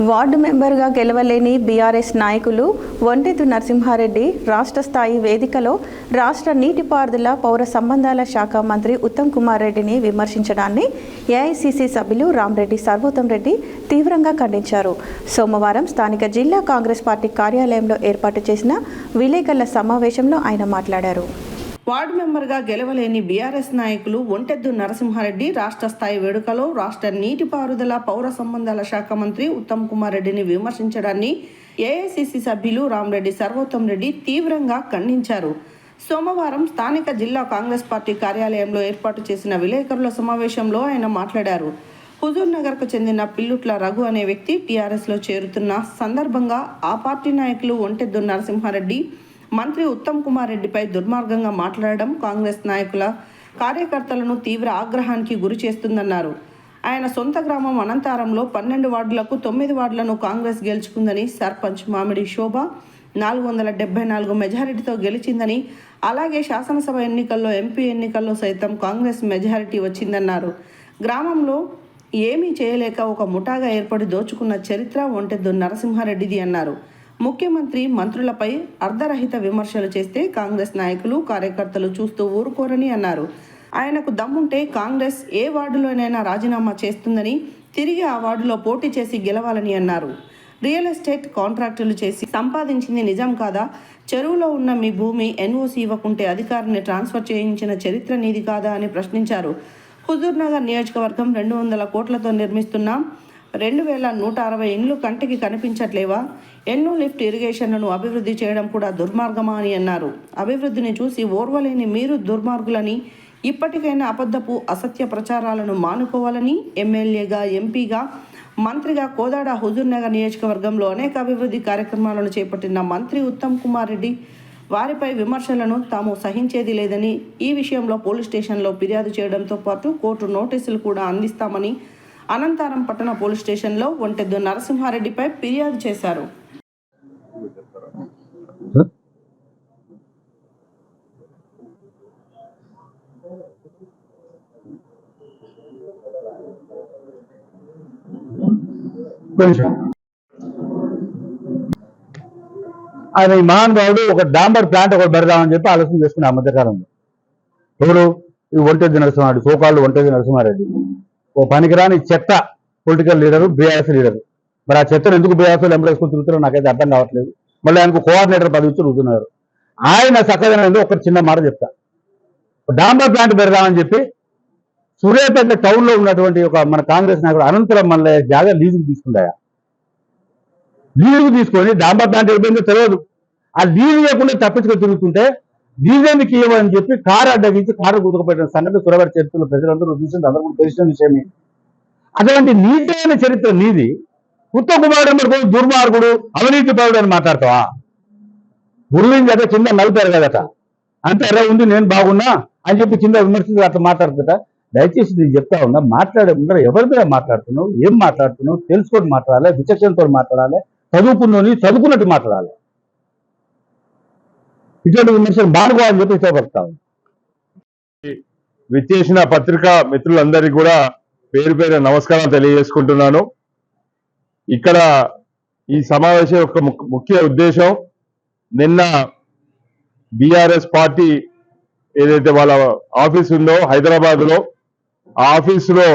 Ward మెంబర్గా గెలవలేని BRS నాయకులు ఒంటెద్దు నరసింహారెడ్డి రాష్ట్ర స్థాయి వేదికలో రాష్ట్ర నీటిపారుదల పౌర సంబంధాల శాఖ మంత్రి ఉత్తమ్ కుమార్ రెడ్డిని విమర్శించడాన్ని ఏఐసీసీ సభ్యులు రామరెడ్డి సర్వోత్తమ్ రెడ్డి తీవ్రంగా ఖండించారు. సోమవారం స్థానిక జిల్లా కాంగ్రెస్ పార్టీ కార్యాలయంలో ఏర్పాటు చేసిన విలేకరుల సమావేశంలో ఆయన మాట్లాడారు. వార్డు మెంబర్గా గెలవలేని బీఆర్ఎస్ నాయకులు ఒంటెద్దు నరసింహారెడ్డి రాష్ట్ర స్థాయి వేడుకలో రాష్ట్ర నీటిపారుదల పౌర సంబంధాల శాఖ మంత్రి ఉత్తమ్ కుమార్ రెడ్డిని విమర్శించడాన్ని ఏఐసీసీ సభ్యులు రామరెడ్డి సర్వోత్తమ్ రెడ్డి తీవ్రంగా ఖండించారు. సోమవారం స్థానిక జిల్లా కాంగ్రెస్ పార్టీ కార్యాలయంలో ఏర్పాటు చేసిన విలేకరుల సమావేశంలో ఆయన మాట్లాడారు. హుజూర్ నగర్కు చెందిన పిల్లుట్ల రఘు అనే వ్యక్తి టీఆర్ఎస్లో చేరుతున్న సందర్భంగా ఆ పార్టీ నాయకులు ఒంటెద్దు నరసింహారెడ్డి మంత్రి ఉత్తమ్ కుమార్ రెడ్డిపై దుర్మార్గంగా మాట్లాడడం కాంగ్రెస్ నాయకుల కార్యకర్తలను తీవ్ర ఆగ్రహానికి గురి చేస్తుందన్నారు. ఆయన సొంత గ్రామం అనంతారంలో 12 వార్డులకు 9 వార్డులను కాంగ్రెస్ గెలుచుకుందని, సర్పంచ్ మామిడి శోభ 474 మెజారిటీతో గెలిచిందని, అలాగే శాసనసభ ఎన్నికల్లో ఎంపీ ఎన్నికల్లో సైతం కాంగ్రెస్ మెజారిటీ వచ్చిందన్నారు. గ్రామంలో ఏమీ చేయలేక ఒక ముఠాగా ఏర్పడి దోచుకున్న చరిత్ర ఒంటెద్దు నరసింహారెడ్డిది అన్నారు. ముఖ్యమంత్రి మంత్రులపై అర్ధరహిత విమర్శలు చేస్తే కాంగ్రెస్ నాయకులు కార్యకర్తలు చూస్తూ ఊరుకోరని అన్నారు. ఆయనకు దమ్ముంటే కాంగ్రెస్ ఏ వార్డులోనైనా రాజీనామా చేస్తుందని, తిరిగి ఆ వార్డులో పోటీ చేసి గెలవాలని అన్నారు. రియల్ ఎస్టేట్ కాంట్రాక్టులు చేసి సంపాదించింది నిజం కాదా? చెరువులో ఉన్న మీ భూమి ఎన్ఓసి ఇవ్వకుంటే అధికారిని ట్రాన్స్ఫర్ చేయించిన చరిత్ర నీది కాదా అని ప్రశ్నించారు. హుజూర్ నగర్ నియోజకవర్గం 200 కోట్లతో నిర్మిస్తున్న 2160 ఇండ్లు కంటికి కనిపించట్లేవా? ఎన్నో లిఫ్ట్ ఇరిగేషన్లను అభివృద్ధి చేయడం కూడా దుర్మార్గమా అని అన్నారు. అభివృద్ధిని చూసి ఓర్వలేని మీరు దుర్మార్గులని, ఇప్పటికైనా అబద్ధపు అసత్య ప్రచారాలను మానుకోవాలని ఎమ్మెల్యేగా, ఎంపీగా, మంత్రిగా కోదాడ హుజూర్ నగర్ నియోజకవర్గంలో అనేక అభివృద్ధి కార్యక్రమాలను చేపట్టిన మంత్రి ఉత్తమ్ కుమార్ రెడ్డి వారిపై విమర్శలను తాము సహించేది లేదని, ఈ విషయంలో పోలీస్ స్టేషన్లో ఫిర్యాదు చేయడంతో పాటు కోర్టు నోటీసులు కూడా అందిస్తామని అనంతారం పట్టణ పోలీస్ స్టేషన్లో ఒంటెద్దు నరసింహారెడ్డిపై ఫిర్యాదు చేశారు. ఆయన ఈ మహానుభావుడు ఒక డాంబర్ ప్లాంట్ ఒకటి పెడదామని చెప్పి ఆలోచన చేసుకునే ఆ మధ్యకాలంలో ఎవరు ఈ ఒంటెద్దు నరసింహారెడ్డి, సోకాళ్ళు ఒంటెద్దు నరసింహారెడ్డి ఓ పనికిరాని చెత్త పొలిటికల్ లీడరు, బీఆర్ఎస్ లీడరు. మరి ఆ చెత్తను ఎందుకు బీఆర్ఎస్ ఎంప్లాయీస్కొని తిరుగుతారో నాకైతే అర్థం కావట్లేదు. మళ్ళీ ఆయనకు కోఆర్డినేటర్ పదవి ఇచ్చి తిరుగుతున్నారు. ఆయన చక్కగా ఒక చిన్న మాట చెప్తా, డాంబర్ ప్లాంట్ పెడదామని చెప్పి సూర్యాపేట టౌన్లో ఉన్నటువంటి ఒక మన కాంగ్రెస్ నాయకుడు అనంతరం మళ్ళీ జాగా లీజుకు తీసుకుంటాయా? లీజుకు తీసుకొని డాంబర్ ప్లాంట్ అయిపోయిందో తెలియదు. ఆ లీజు లేకుండా తప్పించుకొని తిరుగుతుంటే లీజేందుకు ఇవ్వని చెప్పి కారు అడ్డగించి కారు కుదుకుపెట్టిన సంగతి సూర్యాపేట చరిత్రలో ప్రజలందరూ చూసింది, అందరూ తెలిసిన విషయమే. అటువంటి నీతైన చరిత్ర నీది. ఉత్తమ్ కుమార్ రెడ్డి దుర్మార్గుడు, అవినీతి పరుడు అని మాట్లాడతావా? గురువింది అదే కింద నలిపారు కదట, అంతే ఎలా ఉంది నేను బాగున్నా అని చెప్పి కింద విమర్శించి అట్లా మాట్లాడుతుందట. దయచేసి నేను చెప్తా ఉన్నా, మాట్లాడే ముందర ఎవరి మీద మాట్లాడుతున్నావు, ఏం మాట్లాడుతున్నావు తెలుసుకొని మాట్లాడాలి, విచక్షణతో మాట్లాడాలి, చదువుకున్నట్టు మాట్లాడాలి. ఇటువంటి విమర్శలు బాగుకోవాలని చెప్పి ఇష్టపడతాను. విచ్చేసిన పత్రికా మిత్రులందరికీ కూడా పేరు పేరు నమస్కారం తెలియజేసుకుంటున్నాను. ఇక్కడ ఈ సమావేశం యొక్క ముఖ్య ఉద్దేశం, నిన్న బీఆర్ఎస్ పార్టీ ఏదైతే వాళ్ళ ఆఫీస్ ఉందో హైదరాబాద్లో, ఆ ఆఫీసులో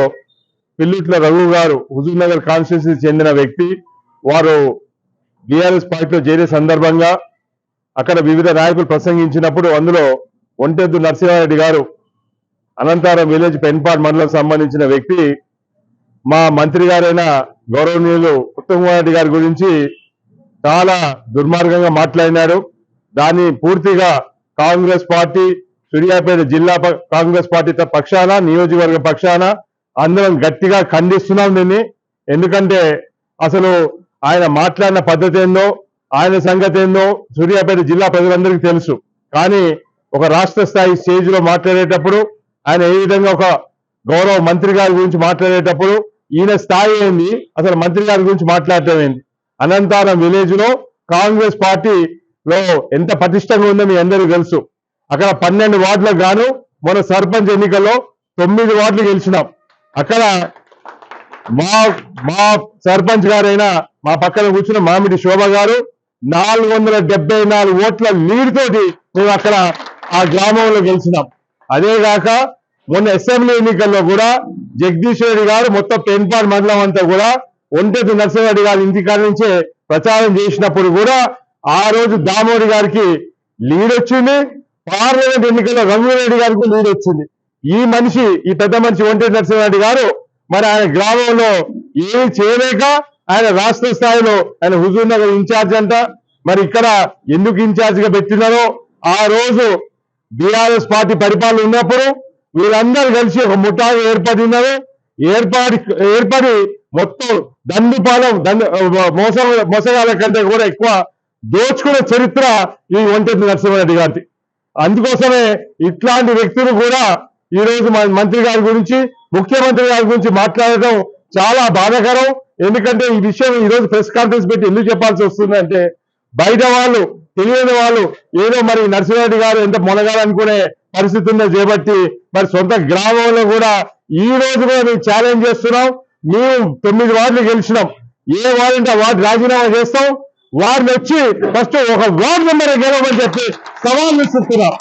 పిల్లుట్ల రఘు గారు హుజూర్ నగర్ కాన్స్టిట్యూన్సీకి చెందిన వ్యక్తి, వారు బీఆర్ఎస్ పార్టీలో చేరే సందర్భంగా అక్కడ వివిధ నాయకులు ప్రసంగించినప్పుడు అందులో ఒంటెద్దు నరసింహారెడ్డి గారు అనంతారం విలేజ్ పెన్పాడ్ మండలం సంబంధించిన వ్యక్తి మా మంత్రి గారైన గౌరవనీయులు ఉత్తమ్ కుమార్ రెడ్డి గారి గురించి చాలా దుర్మార్గంగా మాట్లాడినారు. దాన్ని పూర్తిగా కాంగ్రెస్ పార్టీ, సూర్యాపేట జిల్లా కాంగ్రెస్ పార్టీ పక్షాన, నియోజకవర్గ పక్షాన అందరం గట్టిగా ఖండిస్తున్నాం దీన్ని. ఎందుకంటే అసలు ఆయన మాట్లాడిన పద్ధతి ఏందో, ఆయన సంగతి ఏందో సూర్యాపేట జిల్లా ప్రజలందరికీ తెలుసు. కానీ ఒక రాష్ట్ర స్థాయి స్టేజ్ లో మాట్లాడేటప్పుడు ఆయన ఏ విధంగా ఒక గౌరవ మంత్రి గారి గురించి మాట్లాడేటప్పుడు ఈయన స్థాయి ఏంది, అసలు మంత్రి గారి గురించి మాట్లాడటం ఏంది? అనంతారం విలేజ్ లో కాంగ్రెస్ పార్టీలో ఎంత పటిష్టంగా ఉందో మీ అందరికీ తెలుసు. అక్కడ 12 వార్డులకు గాను మన సర్పంచ్ ఎన్నికల్లో 9 వార్డులు గెలిచినాం. అక్కడ మా సర్పంచ్ గారైన మా పక్కన కూర్చున్న మామిడి శోభ గారు 474 ఓట్ల లీడ్ తోటి మేము అక్కడ ఆ గ్రామంలో గెలిచినాం. అదేగాక మొన్న అసెంబ్లీ ఎన్నికల్లో కూడా జగదీష్ రెడ్డి గారు మొత్తం పెన్పాడ్ మండలం అంతా కూడా ఒంటెద్దు నరసింహారెడ్డి గారి ఇంటికాడ నుంచే ప్రచారం చేసినప్పుడు కూడా ఆ రోజు దామోదరి గారికి లీడ్ వచ్చింది. పార్లమెంట్ ఎన్నికల్లో రఘువీరెడ్డి గారికి లీడ్ వచ్చింది. ఈ పెద్ద మనిషి ఒంటెద్దు నరసింహారెడ్డి గారు మరి ఆయన గ్రామంలో ఏమి చేయలేక ఆయన రాష్ట్ర స్థాయిలో ఆయన హుజూర్ నగర్ ఇన్ఛార్జ్ అంట. మరి ఇక్కడ ఎందుకు ఇన్ఛార్జ్ గా పెట్టినారో, ఆ రోజు బీఆర్ఎస్ పార్టీ పరిపాలన ఉన్నప్పుడు వీళ్ళందరూ కలిసి ఒక ముఠాగా ఏర్పడి మొత్తం మోసగాల కంటే కూడా ఎక్కువ దోచుకునే చరిత్ర ఈ ఒంటెద్దు నరసింహారెడ్డి గారిది. అందుకోసమే ఇట్లాంటి వ్యక్తులు కూడా ఈ రోజు మంత్రి గారి గురించి, ముఖ్యమంత్రి గారి గురించి మాట్లాడటం చాలా బాధాకరం. ఎందుకంటే ఈ విషయం ఈ రోజు ప్రెస్ కాన్ఫరెన్స్ పెట్టి ఎందుకు చెప్పాల్సి వస్తుందంటే, బయట వాళ్ళు తెలియని వాళ్ళు ఏదో మరి నరసింహారెడ్డి గారు ఎంత మొనగాలనుకునే పరిస్థితి ఉందో చేపట్టి మరి సొంత గ్రామంలో కూడా ఈ రోజు కూడా మేము ఛాలెంజ్ చేస్తున్నాం. మేము 9 వార్డులు గెలిచినాం. ఏ వార్డు అంటే ఆ వార్డు రాజీనామా చేస్తాం. వారిని వచ్చి ఫస్ట్ ఒక వార్డు మెంబర్ గెలవమని చెప్పి సవాల్ విసురుతున్నాం.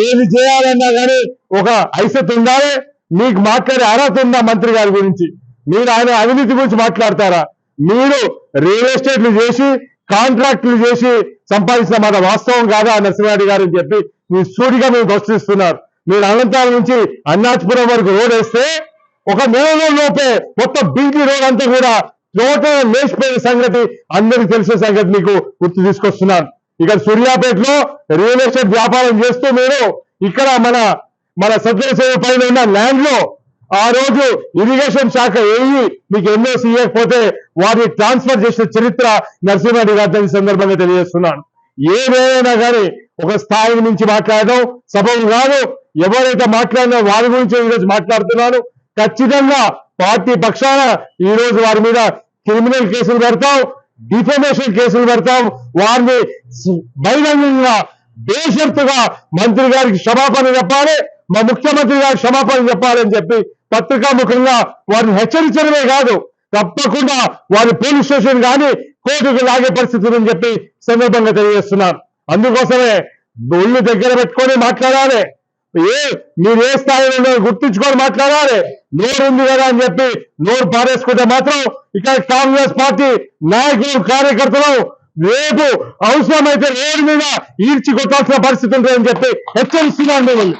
ఏది చేయాలన్నా కానీ ఒక ఐసత్ ఉండాలి. మీకు మాట్లాడే అర్హత ఉందా మంత్రి గారి గురించి? మీరు ఆయన అవినీతి గురించి మాట్లాడతారా? మీరు రియల్ ఎస్టేట్లు చేసి కాంట్రాక్టులు చేసి సంపాదించిన మాట వాస్తవం కాదా నరసింహారెడ్డి గారు అని చెప్పి మీ సూటిగా మీరు ప్రశ్నిస్తున్నారు. మీరు అనంతపురం నుంచి అన్నాచిపురం వరకు రోడ్ వేస్తే ఒక నెల లోపే మొత్తం బీటీ రోడ్ అంతా కూడా టోటల్ లేచిపోయిన సంగతి అందరికీ తెలిసిన సంగతి మీకు గుర్తు తీసుకొస్తున్నాను. ఇక్కడ సూర్యాపేటలో రియల్ ఎస్టేట్ వ్యాపారం చేస్తూ మీరు ఇక్కడ మన సత్యసేవ పైన ఉన్న ల్యాండ్ లో ఆ రోజు ఇరిగేషన్ శాఖ మీకు ఎన్ఓసి ఇవ్వకపోతే వారిని ట్రాన్స్ఫర్ చేసిన చరిత్ర నరసింహారెడ్డి గారి సందర్భంగా తెలియజేస్తున్నాను. ఏదైనా కానీ ఒక స్థాయి నుంచి మాట్లాడడం సబబు కాదు. ఎవరైతే మాట్లాడినా వారి గురించి ఈరోజు మాట్లాడుతున్నాను. ఖచ్చితంగా పార్టీ పక్షాన ఈ రోజు వారి మీద క్రిమినల్ కేసులు పెడతాం, డిఫమేషన్ కేసులు పెడతాం. వారిని బహిరంగంగా బేషరతుగా మంత్రి గారికి క్షమాపణ చెప్పాలి, మా ముఖ్యమంత్రి గారికి క్షమాపణ చెప్పాలని చెప్పి పత్రికాముఖంగా వారిని హెచ్చరించడమే కాదు, తప్పకుండా వారి పోలీస్ స్టేషన్ కానీ కోర్టుకు లాగే పరిస్థితి ఉందని చెప్పి సందర్భంగా తెలియజేస్తున్నారు. అందుకోసమే ఒళ్ళు దగ్గర పెట్టుకొని మాట్లాడాలి. మీరు ఏ స్థాయిలో గుర్తించుకొని మాట్లాడాలి. నోరు ఉంది కదా అని చెప్పి నోరు పారేసుకుంటే మాత్రం ఇక్కడ కాంగ్రెస్ పార్టీ నాయకులు కార్యకర్తలు రేపు అవసరమైతే రోడ్డు మీద ఈడ్చి కొట్టాల్సిన పరిస్థితి ఉంటుందని చెప్పి హెచ్చరిస్తున్నాను మిమ్మల్ని.